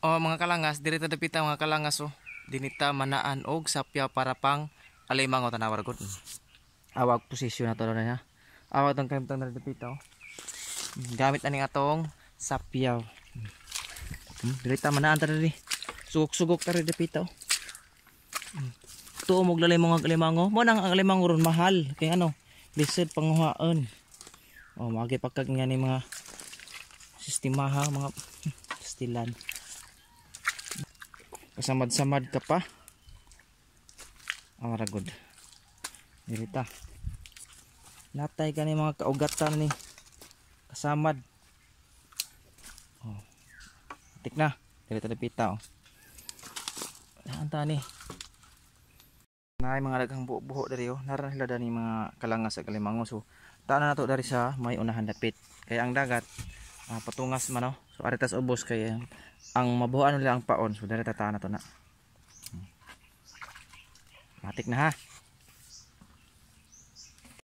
Oh, mga kalangas, diri ta dapita mga kalangas oh. Dinita manaan og sapya para pang alimango tanawar gud. Awag posisyon na to na niya. Awag tong kantang dapita oh. Gamit ani atong sapyaw. Diri ta manaan ta diri. Sugok-sugok ta dapita oh. Tuo mo lalay mga alimango. Mo nang ang alimango ron mahal kay ano, lisod panguhaan. Oh, magi pagkag nga ni mga sistema ha, mga stilan. Kasamad-samad ka pa. Amaragod. Dirita. Natay ka ni mga kaugatan ni kasamad. Oh. Tik na. Dirita dapita oh. Anta ni. Naay mga daghang buho diri oh. Naran sila dani mga kalangas sa kalimango. So tanan nato dari sa may unahan dapit. Kaya ang dagat patungas man oh. So aritas ubos kay ang mabuhaan nila ang paon. So dari tataan na to na. Matik na ha.